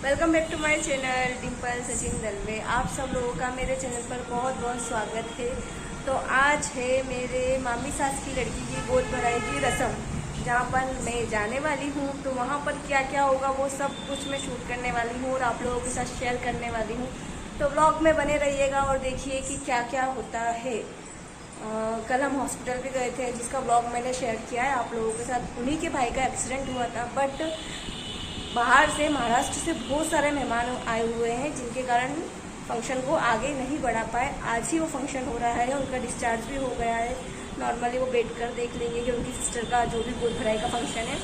Welcome back to my channel Dimple Sachin Dalve. आप सब लोगों का मेरे चैनल पर बहुत बहुत स्वागत है। तो आज है मेरे मामी सास की लड़की की गोद भराई की रस्म, जहाँ पर मैं जाने वाली हूँ। तो वहाँ पर क्या क्या होगा वो सब कुछ मैं शूट करने वाली हूँ और आप लोगों के साथ शेयर करने वाली हूँ। तो व्लॉग में बने रहिएगा और देखिए कि क्या क्या होता है। कल हम हॉस्पिटल भी गए थे, जिसका व्लॉग मैंने शेयर किया है आप लोगों के साथ। उन्हीं के भाई का एक्सीडेंट हुआ था, बट बाहर से महाराष्ट्र से बहुत सारे मेहमान आए हुए हैं, जिनके कारण फंक्शन को आगे नहीं बढ़ा पाए। आज ही वो फंक्शन हो रहा है, उनका डिस्चार्ज भी हो गया है। नॉर्मली वो बैठ कर देख लेंगे कि उनकी सिस्टर का जो भी गोद भराई का फंक्शन है।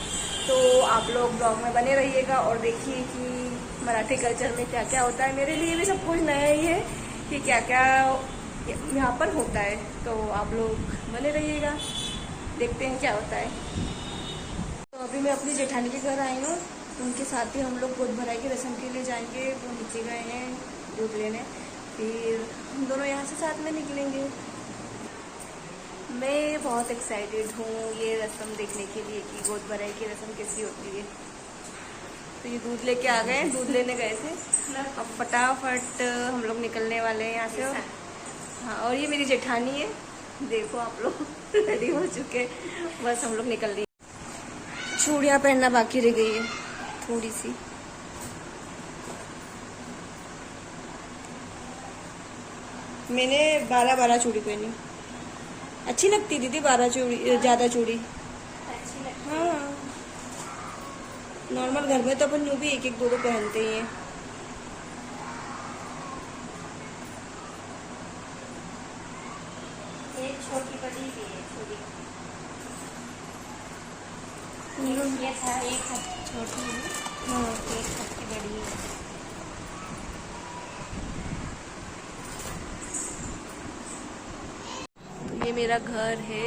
तो आप लोग ब्लॉग में बने रहिएगा और देखिए कि मराठी कल्चर में क्या क्या होता है। मेरे लिए भी सब कुछ नया ही है कि क्या क्या यहाँ पर होता है। तो आप लोग बने रहिएगा, देखते हैं क्या होता है। तो अभी मैं अपनी जेठानी के घर आई हूँ, तो उनके साथ ही हम लोग गोद भराई की रस्म के लिए जाएंगे। वो नीचे गए हैं दूध लेने, फिर हम दोनों यहाँ से साथ में निकलेंगे। मैं बहुत एक्साइटेड हूँ ये रस्म देखने के लिए कि गोद भराई की रस्म कैसी होती है। तो ये दूध लेके आ गए, दूध लेने गए थे। अब फटाफट हम लोग निकलने वाले हैं यहाँ से। हाँ, और ये मेरी जेठानी है, देखो आप लोग रेडी हो चुके, बस हम लोग निकल लिए। चूड़ियाँ पहनना बाकी रह गई है थोड़ी सी। मैंने 12 चूड़ी पहनी। अच्छी लगती दीदी 12 चूड़ी, ज्यादा चूड़ी। हाँ, नॉर्मल घर में तो अपन यूँ भी एक एक दो दो पहनते ही हैं। एक छोटी बड़ी भी है, छोटी ये था, एक छोटी है, हाँ, एक सबकी बड़ी है। तो ये मेरा घर है,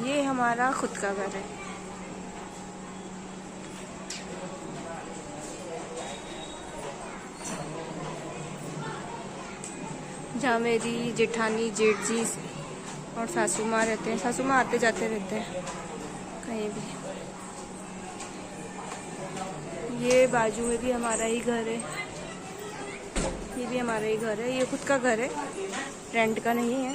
ये हमारा खुद का घर है। जहाँ मेरी जेठानी, जेठ जी और सासू माँ रहते हैं। सासू माँ आते जाते रहते हैं कहीं भी। ये बाजू में भी हमारा ही घर है, ये भी हमारा ही घर है। ये खुद का घर है, रेंट का नहीं है।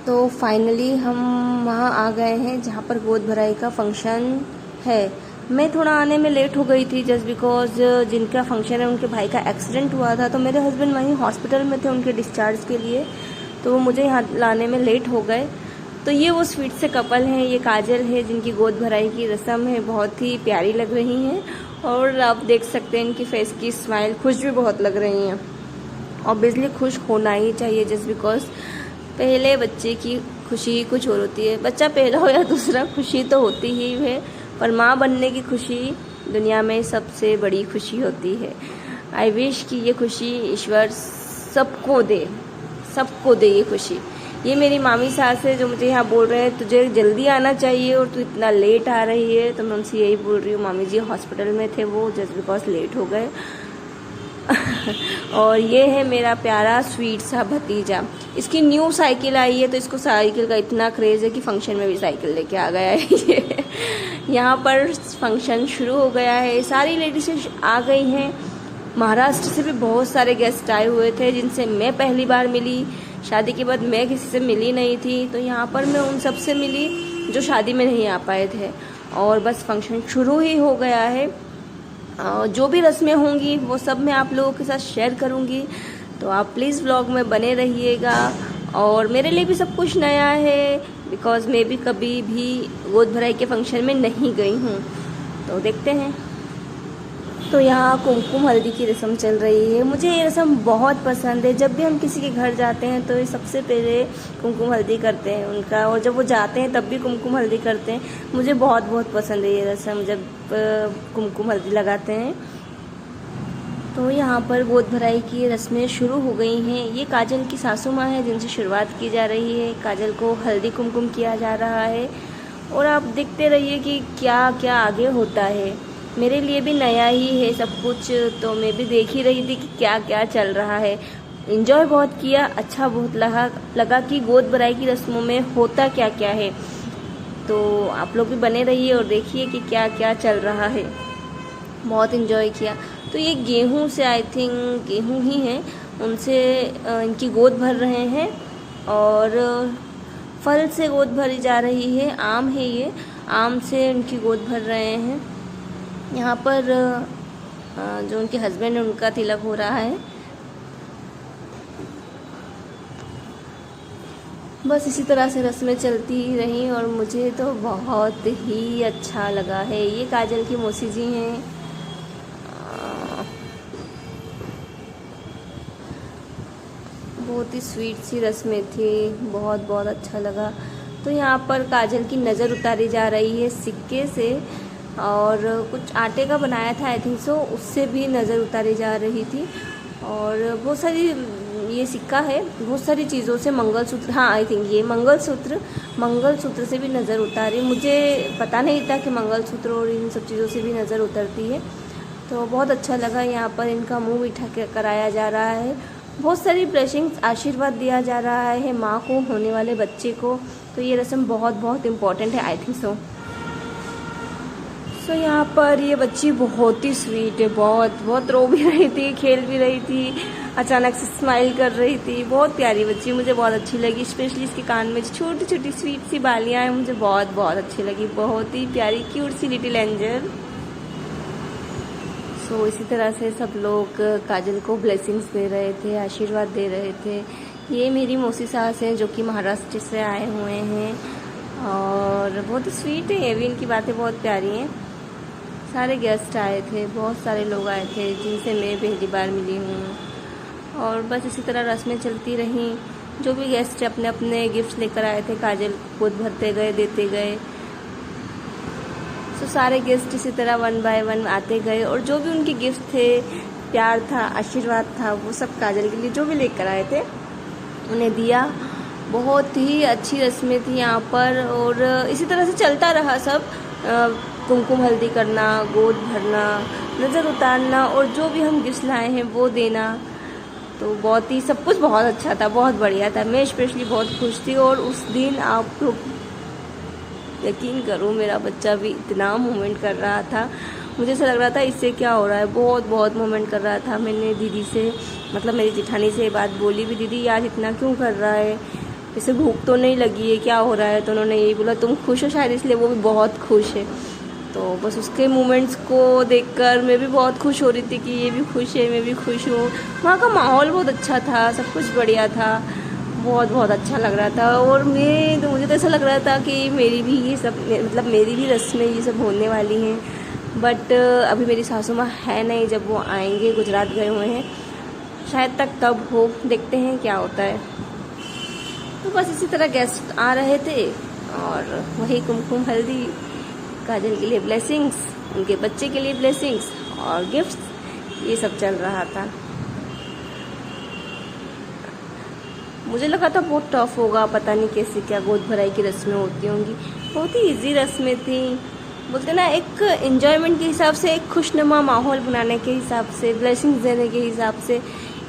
तो फाइनली हम वहाँ आ गए हैं जहाँ पर गोद भराई का फंक्शन है। मैं थोड़ा आने में लेट हो गई थी, जस्ट बिकॉज जिनका फंक्शन है उनके भाई का एक्सीडेंट हुआ था। तो मेरे हस्बैंड वहीं हॉस्पिटल में थे उनके डिस्चार्ज के लिए, तो वो मुझे यहाँ लाने में लेट हो गए। तो ये वो स्वीट से कपल हैं, ये काजल है जिनकी गोद भराई की रस्म है, बहुत ही प्यारी लग रही हैं। और आप देख सकते हैं इनकी फेस की स्माइल, खुश भी बहुत लग रही हैं। ऑब्वियसली खुश होना ही चाहिए, जस्ट बिकॉज पहले बच्चे की खुशी कुछ और होती है। बच्चा पहला हो या दूसरा, खुशी तो होती ही है, पर माँ बनने की खुशी दुनिया में सबसे बड़ी खुशी होती है। आई विश कि ये खुशी ईश्वर सबको दे, सबको दे ये खुशी। ये मेरी मामी सास है जो मुझे यहाँ बोल रहे हैं तुझे जल्दी आना चाहिए और तू इतना लेट आ रही है। तो मैं उनसे यही बोल रही हूँ, मामी जी हॉस्पिटल में थे वो, जस्ट बिकॉज लेट हो गए। और ये है मेरा प्यारा स्वीट सा भतीजा। इसकी न्यू साइकिल आई है, तो इसको साइकिल का इतना क्रेज़ है कि फंक्शन में भी साइकिल लेके आ गया है। ये यहाँ पर फंक्शन शुरू हो गया है, सारी लेडीज़ आ गई हैं। महाराष्ट्र से भी बहुत सारे गेस्ट आए हुए थे जिनसे मैं पहली बार मिली। शादी के बाद मैं किसी से मिली नहीं थी, तो यहाँ पर मैं उन सब से मिली जो शादी में नहीं आ पाए थे। और बस फंक्शन शुरू ही हो गया है। जो भी रस्में होंगी वो सब मैं आप लोगों के साथ शेयर करूंगी, तो आप प्लीज़ व्लॉग में बने रहिएगा। और मेरे लिए भी सब कुछ नया है, बिकॉज मैं भी कभी भी गोद भराई के फंक्शन में नहीं गई हूँ। तो देखते हैं। तो यहाँ कुमकुम हल्दी की रस्म चल रही है। मुझे ये रस्म बहुत पसंद है। जब भी हम किसी के घर जाते हैं तो ये सबसे पहले कुमकुम हल्दी करते हैं उनका, और जब वो जाते हैं तब भी कुमकुम हल्दी करते हैं। मुझे बहुत बहुत पसंद है ये रस्म, जब कुमकुम हल्दी लगाते हैं। तो यहाँ पर गोद भराई की रस्में शुरू हो गई हैं। ये काजल की सासू माँ है जिनसे शुरुआत की जा रही है। काजल को हल्दी कुमकुम किया जा रहा है, और आप देखते रहिए कि क्या क्या आगे होता है। मेरे लिए भी नया ही है सब कुछ, तो मैं भी देख ही रही थी कि क्या क्या चल रहा है। एंजॉय बहुत किया, अच्छा बहुत लगा कि गोद भराई की रस्मों में होता क्या क्या है। तो आप लोग भी बने रहिए और देखिए कि क्या क्या चल रहा है। बहुत इन्जॉय किया। तो ये गेहूं से, आई थिंक गेहूं ही हैं, उनसे इनकी गोद भर रहे हैं और फल से गोद भरी जा रही है। आम है ये, आम से उनकी गोद भर रहे हैं। यहाँ पर जो उनके हस्बैंड है उनका तिलक हो रहा है। बस इसी तरह से रस्में चलती ही रहीं और मुझे तो बहुत ही अच्छा लगा है। ये काजल की मौसी जी हैं। बहुत ही स्वीट सी रस्में थी, बहुत बहुत अच्छा लगा। तो यहाँ पर काजल की नज़र उतारी जा रही है सिक्के से, और कुछ आटे का बनाया था आई थिंक सो, उससे भी नज़र उतारी जा रही थी। और बहुत सारी, ये सिक्का है, बहुत सारी चीज़ों से, मंगलसूत्र, हाँ आई थिंक ये मंगलसूत्र से भी नज़र उतारी। मुझे पता नहीं था कि मंगलसूत्र और इन सब चीज़ों से भी नज़र उतरती है। तो बहुत अच्छा लगा। यहाँ पर इनका मुंह मीठा कराया जा रहा है। बहुत सारी ब्लेसिंग्स, आशीर्वाद दिया जा रहा है माँ को, होने वाले बच्चे को। तो ये रस्म बहुत बहुत इम्पॉर्टेंट है आई थिंक सो। सो यहाँ पर ये बच्ची बहुत ही स्वीट है, बहुत बहुत रो भी रही थी, खेल भी रही थी, अचानक से स्माइल कर रही थी। बहुत प्यारी बच्ची, मुझे बहुत अच्छी लगी। स्पेशली इसके कान में छोटी छोटी स्वीट सी बालियाँ हैं, मुझे बहुत बहुत अच्छी लगी। बहुत ही प्यारी क्यूट सी लिटिल एंजल। सो इसी तरह से सब लोग काजल को ब्लेसिंग्स दे रहे थे, आशीर्वाद दे रहे थे। ये मेरी मौसी सास हैं जो कि महाराष्ट्र से आए हुए हैं और बहुत ही स्वीट है ये भी, इनकी बातें बहुत प्यारी हैं। सारे गेस्ट आए थे, बहुत सारे लोग आए थे जिनसे मैं पहली बार मिली हूँ। और बस इसी तरह रस्में चलती रहीं। जो भी गेस्ट अपने अपने गिफ्ट्स लेकर आए थे, काजल खुद भरते गए, देते गए। तो सारे गेस्ट इसी तरह 1 बाय 1 आते गए और जो भी उनके गिफ्ट थे, प्यार था, आशीर्वाद था, वो सब काजल के लिए जो भी लेकर आए थे उन्हें दिया। बहुत ही अच्छी रस्में थी यहाँ पर और इसी तरह से चलता रहा सब। कुमकुम हल्दी करना, गोद भरना, नज़र उतारना और जो भी हम गिफ्ट लाए हैं वो देना। तो बहुत ही सब कुछ बहुत अच्छा था, बहुत बढ़िया था। मैं स्पेशली बहुत खुश थी। और उस दिन आप लोग यकीन करो, मेरा बच्चा भी इतना मूवमेंट कर रहा था, मुझे ऐसा लग रहा था इससे क्या हो रहा है। बहुत बहुत मूवमेंट कर रहा था। मैंने दीदी से, मतलब मेरी जेठानी से बात बोली भी, दीदी आज इतना क्यों कर रहा है, इसे भूख तो नहीं लगी है, क्या हो रहा है। तो उन्होंने यही बोला तुम खुश हो शायद, इसलिए वो भी बहुत खुश है। तो बस उसके मोमेंट्स को देखकर मैं भी बहुत खुश हो रही थी कि ये भी खुश है, मैं भी खुश हूँ। वहाँ का माहौल बहुत अच्छा था, सब कुछ बढ़िया था, बहुत बहुत अच्छा लग रहा था। और मुझे तो ऐसा लग रहा था कि मेरी भी ये सब, मतलब मेरी भी रस्में ये सब होने वाली हैं। बट अभी मेरी सासू माँ है नहीं, जब वो आएंगे, गुजरात गए हुए हैं, शायद तक तब हो, देखते हैं क्या होता है। तो बस इसी तरह गेस्ट आ रहे थे और वही कुमकुम हल्दी, काजल के लिए ब्लेसिंग्स, उनके बच्चे के लिए ब्लेसिंग्स और गिफ्ट्स, ये सब चल रहा था। मुझे लगा था बहुत टफ होगा, पता नहीं कैसे क्या गोद भराई की रस्में होती होंगी। बहुत ही इजी रस्में थी। बोलते ना, एक एंजॉयमेंट के हिसाब से, एक खुशनुमा माहौल बनाने के हिसाब से, ब्लेसिंग्स देने के हिसाब से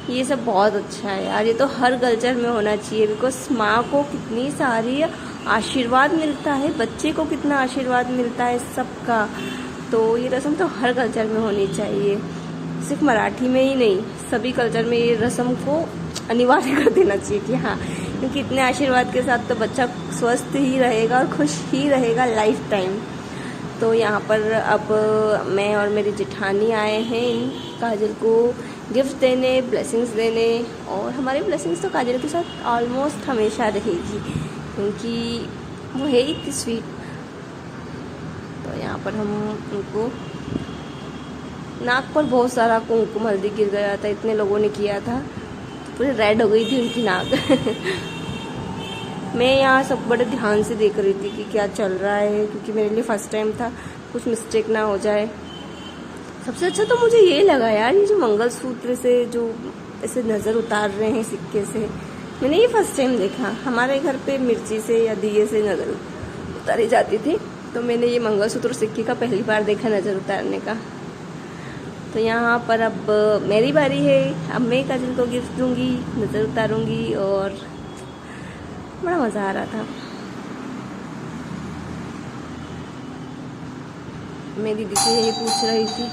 ये सब बहुत अच्छा है यार। ये तो हर कल्चर में होना चाहिए, बिकॉज माँ को कितनी सारी आशीर्वाद मिलता है, बच्चे को कितना आशीर्वाद मिलता है सबका। तो ये रस्म तो हर कल्चर में होनी चाहिए, सिर्फ मराठी में ही नहीं, सभी कल्चर में ये रस्म को अनिवार्य कर देना चाहिए कि हाँ, क्योंकि इतने आशीर्वाद के साथ तो बच्चा स्वस्थ ही रहेगा और खुश ही रहेगा लाइफ टाइम। तो यहाँ पर अब मैं और मेरी जेठानी आए हैं काजल को गिफ्ट देने, ब्लेसिंग्स देने। और हमारी ब्लेसिंग्स तो काजल के साथ ऑलमोस्ट हमेशा रहेगी, क्योंकि वो है इतनी स्वीट। तो यहाँ पर हम उनको, नाक पर बहुत सारा कुमकुम हल्दी गिर गया था, इतने लोगों ने किया था, पूरी रेड हो गई थी उनकी नाक। मैं यहाँ सब बड़े ध्यान से देख रही थी कि क्या चल रहा है, क्योंकि मेरे लिए फ़र्स्ट टाइम था, कुछ मिस्टेक ना हो जाए। सबसे अच्छा तो मुझे ये लगा यार, ये जो मंगलसूत्र से जो ऐसे नज़र उतार रहे हैं सिक्के से, मैंने ये फर्स्ट टाइम देखा। हमारे घर पे मिर्ची से या दिए से नज़र उतारी जाती थी, तो मैंने ये मंगलसूत्र सिक्के का पहली बार देखा नज़र उतारने का। तो यहाँ पर अब मेरी बारी है, अब मैं काजल को गिफ्ट दूँगी, नज़र उतारूँगी और बड़ा मज़ा आ रहा था। मैं दीदी से यही पूछ रही थी।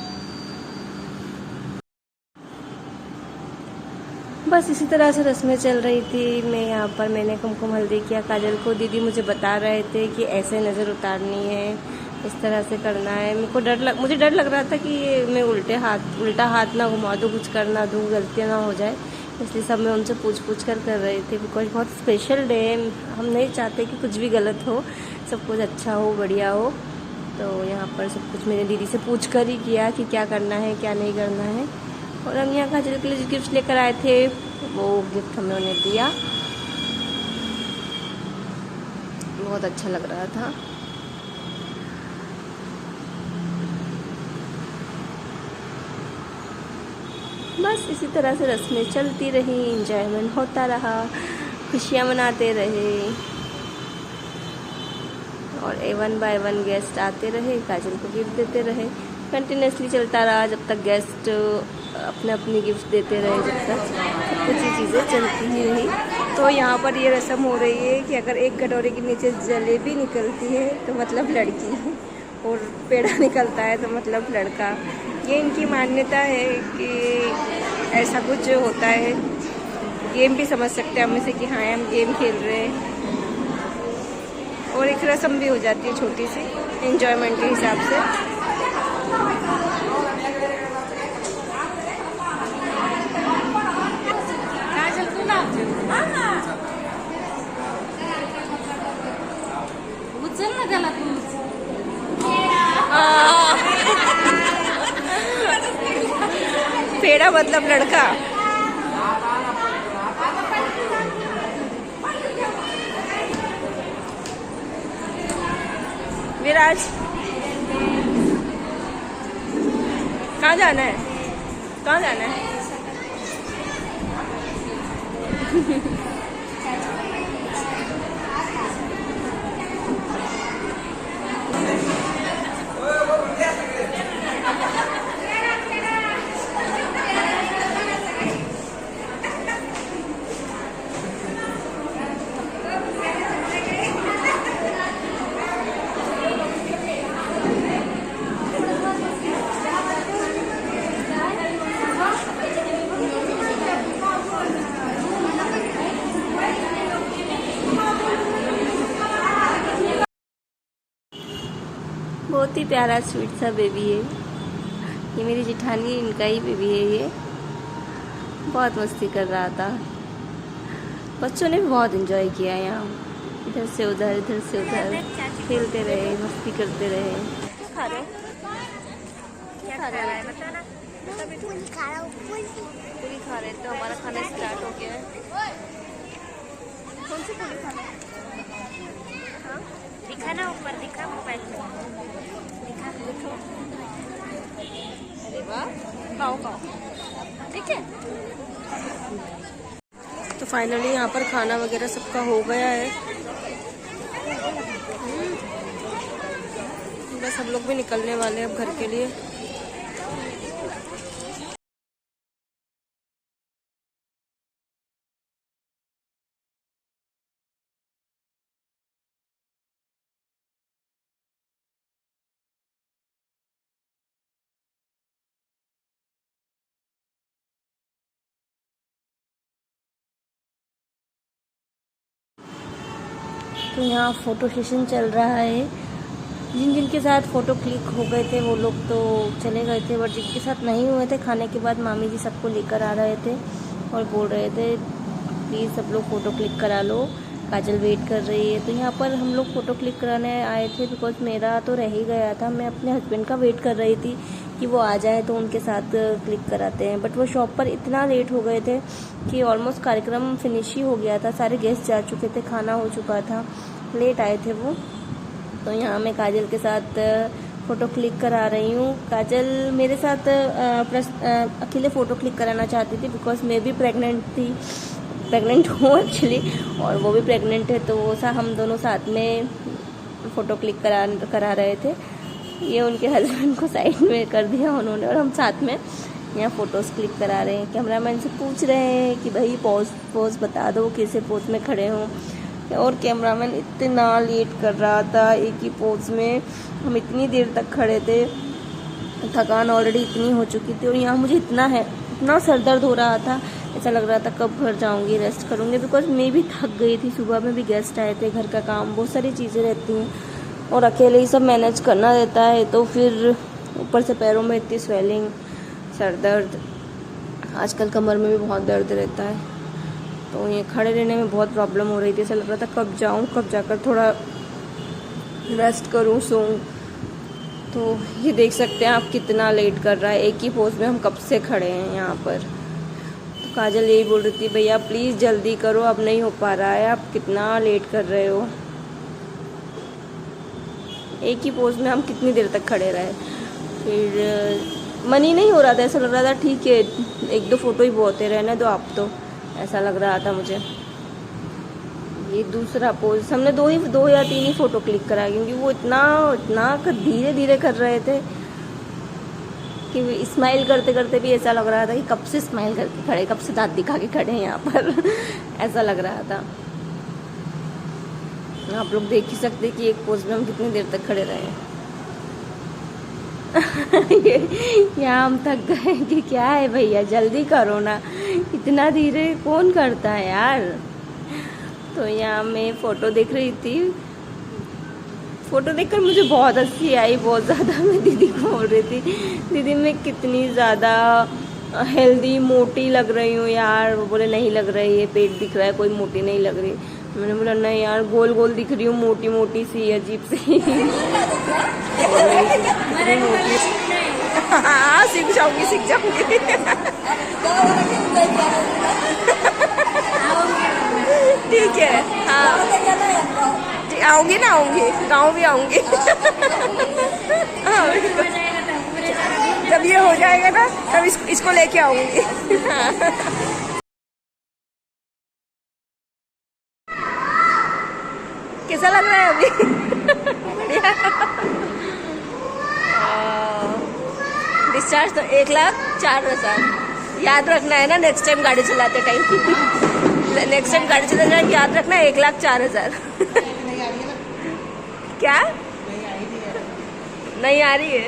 बस इसी तरह से रस्में चल रही थी। मैं यहाँ पर मैंने कुमकुम हल्दी किया काजल को। दीदी मुझे बता रहे थे कि ऐसे नज़र उतारनी है, इस तरह से करना है। मुझे डर लग रहा था कि मैं उल्टा हाथ ना घुमा दूँ, कुछ कर ना दूँ, गलतियाँ ना हो जाए, इसलिए सब मैं उनसे पूछ कर रही थी। बिकॉज बहुत स्पेशल डे है, हम नहीं चाहते कि कुछ भी गलत हो, सब कुछ अच्छा हो, बढ़िया हो। तो यहाँ पर सब कुछ मैंने दीदी से पूछ कर ही किया कि क्या करना है क्या नहीं करना है। और हम यहाँ काजल के लिए जो गिफ्ट लेकर आए थे वो गिफ्ट हमने उन्हें दिया। बहुत अच्छा लग रहा था। बस इसी तरह से रस्में चलती रही, एंजॉयमेंट होता रहा, खुशियाँ मनाते रहे और वन बाय वन गेस्ट आते रहे, काजल को गिफ्ट देते रहे। कंटिन्यूसली चलता रहा जब तक गेस्ट अपनी गिफ्ट देते रहे, जब तक सब कुछ ये चीज़ें चलती ही रही। तो यहाँ पर ये रस्म हो रही है कि अगर एक कटोरे के नीचे जलेबी निकलती है तो मतलब लड़की है, और पेड़ा निकलता है तो मतलब लड़का। ये इनकी मान्यता है कि ऐसा कुछ होता है। गेम भी समझ सकते हैं हम इसे कि हाँ हम गेम खेल रहे हैं, और एक रस्म भी हो जाती है छोटी सी एंजॉयमेंट के हिसाब से। पेड़ा मतलब लड़का। विराज कहाँ जाना है, कहाँ जाना है? बहुत ही प्यारा स्वीट सा बेबी है ये, मेरी जेठानी इनका ही बेबी है ये। बहुत मस्ती कर रहा था, बच्चों ने भी बहुत एंजॉय किया यहाँ, इधर से उधर खेलते रहे, मस्ती करते रहे। क्या खा रहे हो? क्या खा रहे हो? बताना। पूरी खा रहे तो हमारा खाना स्टार्ट हो गया है। कौन सी पूरी खाना है? हाँ दिखा ना, ऊपर दिखा, मोबाइल दिखा, देखो। अरे वाह, खाओ खाओ, ठीक है। तो फाइनली यहाँ पर खाना वगैरह सबका हो गया है। बस हम लोग भी निकलने वाले हैं अब घर के लिए। तो यहाँ फ़ोटो सेशन चल रहा है। जिनके साथ फ़ोटो क्लिक हो गए थे वो लोग तो चले गए थे, बट जिनके साथ नहीं हुए थे, खाने के बाद मामी जी सबको लेकर आ रहे थे और बोल रहे थे प्लीज़ सब लोग फ़ोटो क्लिक करा लो, काजल वेट कर रही है। तो यहाँ पर हम लोग फ़ोटो क्लिक कराने आए थे, बिकॉज मेरा तो रह ही गया था। मैं अपने हस्बैंड का वेट कर रही थी कि वो आ जाए तो उनके साथ क्लिक कराते हैं, बट वो शॉप पर इतना लेट हो गए थे कि ऑलमोस्ट कार्यक्रम फिनिश ही हो गया था, सारे गेस्ट जा चुके थे, खाना हो चुका था, लेट आए थे वो। तो यहाँ मैं काजल के साथ फ़ोटो क्लिक करा रही हूँ। काजल मेरे साथ अकेले फ़ोटो क्लिक कराना चाहती थी, बिकॉज मैं भी प्रेग्नेंट हूँ एक्चुअली, और वो भी प्रेग्नेंट है, तो वो हम दोनों साथ में फ़ोटो क्लिक करा रहे थे। ये उनके हस्बैंड को साइड में कर दिया उन्होंने, और हम साथ में यहाँ फ़ोटोज़ क्लिक करा रहे हैं। कैमरामैन से पूछ रहे हैं कि भाई पोज बता दो, कैसे पोज में खड़े हों, और कैमरामैन इतना लेट कर रहा था एक ही पोज में। हम इतनी देर तक खड़े थे, थकान ऑलरेडी इतनी हो चुकी थी और यहाँ मुझे इतना सर दर्द हो रहा था, ऐसा लग रहा था कब घर जाऊँगी, रेस्ट करूँगी। बिकॉज मैं भी थक गई थी, सुबह में भी गेस्ट आए थे, घर का काम, बहुत सारी चीज़ें रहती हैं और अकेले ही सब मैनेज करना रहता है। तो फिर ऊपर से पैरों में इतनी स्वेलिंग, सर दर्द, आजकल कमर में भी बहुत दर्द रहता है, तो ये खड़े रहने में बहुत प्रॉब्लम हो रही थी। ऐसा लग रहा था कब जाऊँ, कब जाकर थोड़ा रेस्ट करूँ, सोऊं। तो ये देख सकते हैं आप कितना लेट कर रहा है, एक ही पोज में हम कब से खड़े हैं यहाँ पर। तो काजल यही बोल रही थी, भैया प्लीज़ जल्दी करो, अब नहीं हो पा रहा है, आप कितना लेट कर रहे हो। एक ही पोज में हम कितनी देर तक खड़े रहे, फिर मन ही नहीं हो रहा था। ऐसा लग रहा था ठीक है, एक दो फोटो ही बहुत है, रहने दो आप, तो ऐसा लग रहा था मुझे। ये दूसरा पोज हमने दो या तीन ही फोटो क्लिक करा, क्योंकि वो इतना धीरे धीरे कर रहे थे कि स्माइल करते करते भी ऐसा लग रहा था कि कब से स्माइल करके खड़े, कब से दांत दिखा के खड़े हैं यहाँ पर ऐसा लग रहा था। आप लोग देख ही सकते कि एक पोज में हम कितनी देर तक खड़े रहे हैं यहाँ हम थक गए कि क्या है भैया जल्दी करो ना, इतना धीरे कौन करता है यार। तो यहाँ मैं फ़ोटो देख रही थी, फ़ोटो देखकर मुझे बहुत हंसी आई, बहुत ज़्यादा। मैं दीदी को बोल रही थी, दीदी मैं कितनी ज़्यादा हेल्दी मोटी लग रही हूँ यार। वो बोले नहीं लग रही है, पेट दिख रहा है, कोई मोटी नहीं लग रही। मैंने बोला नहीं यार, गोल गोल दिख रही हूँ, मोटी मोटी सी, अजीब सी हाँ सीख जाऊंगी ठीक है। हाँ आऊँगी ना, आऊँगी, गाँव भी आऊँगी हाँ जब ये हो जाएगा ना तब इसको लेके आऊँगी कैसा लग रहा है अभी डिस्चार्ज तो 1,04,000 याद रखना है ना, नेक्स्ट टाइम गाड़ी चलाते टाइम नेक्स्ट टाइम गाड़ी चलाते टाइम याद रखना 1,04,000 क्या नहीं आ रही है।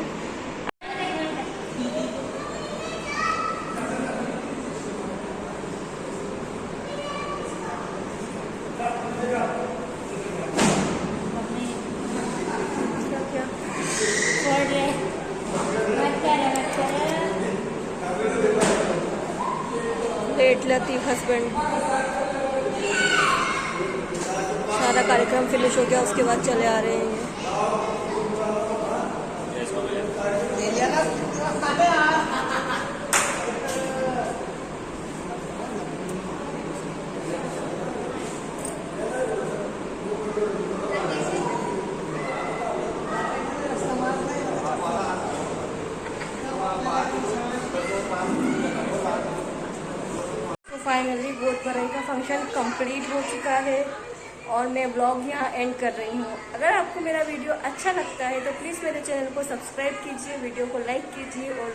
लेट लतीफ हस्बैंड, सारा कार्यक्रम फिनिश हो गया, उसके बाद चले आ रहे हैं। फाइनली गोद भराई का फंक्शन कंप्लीट हो चुका है और मैं ब्लॉग यहाँ एंड कर रही हूँ। अगर आपको मेरा वीडियो अच्छा लगता है तो प्लीज़ मेरे चैनल को सब्सक्राइब कीजिए, वीडियो को लाइक कीजिए और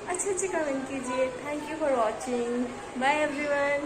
अच्छे कमेंट कीजिए। Thank you for watching, bye everyone.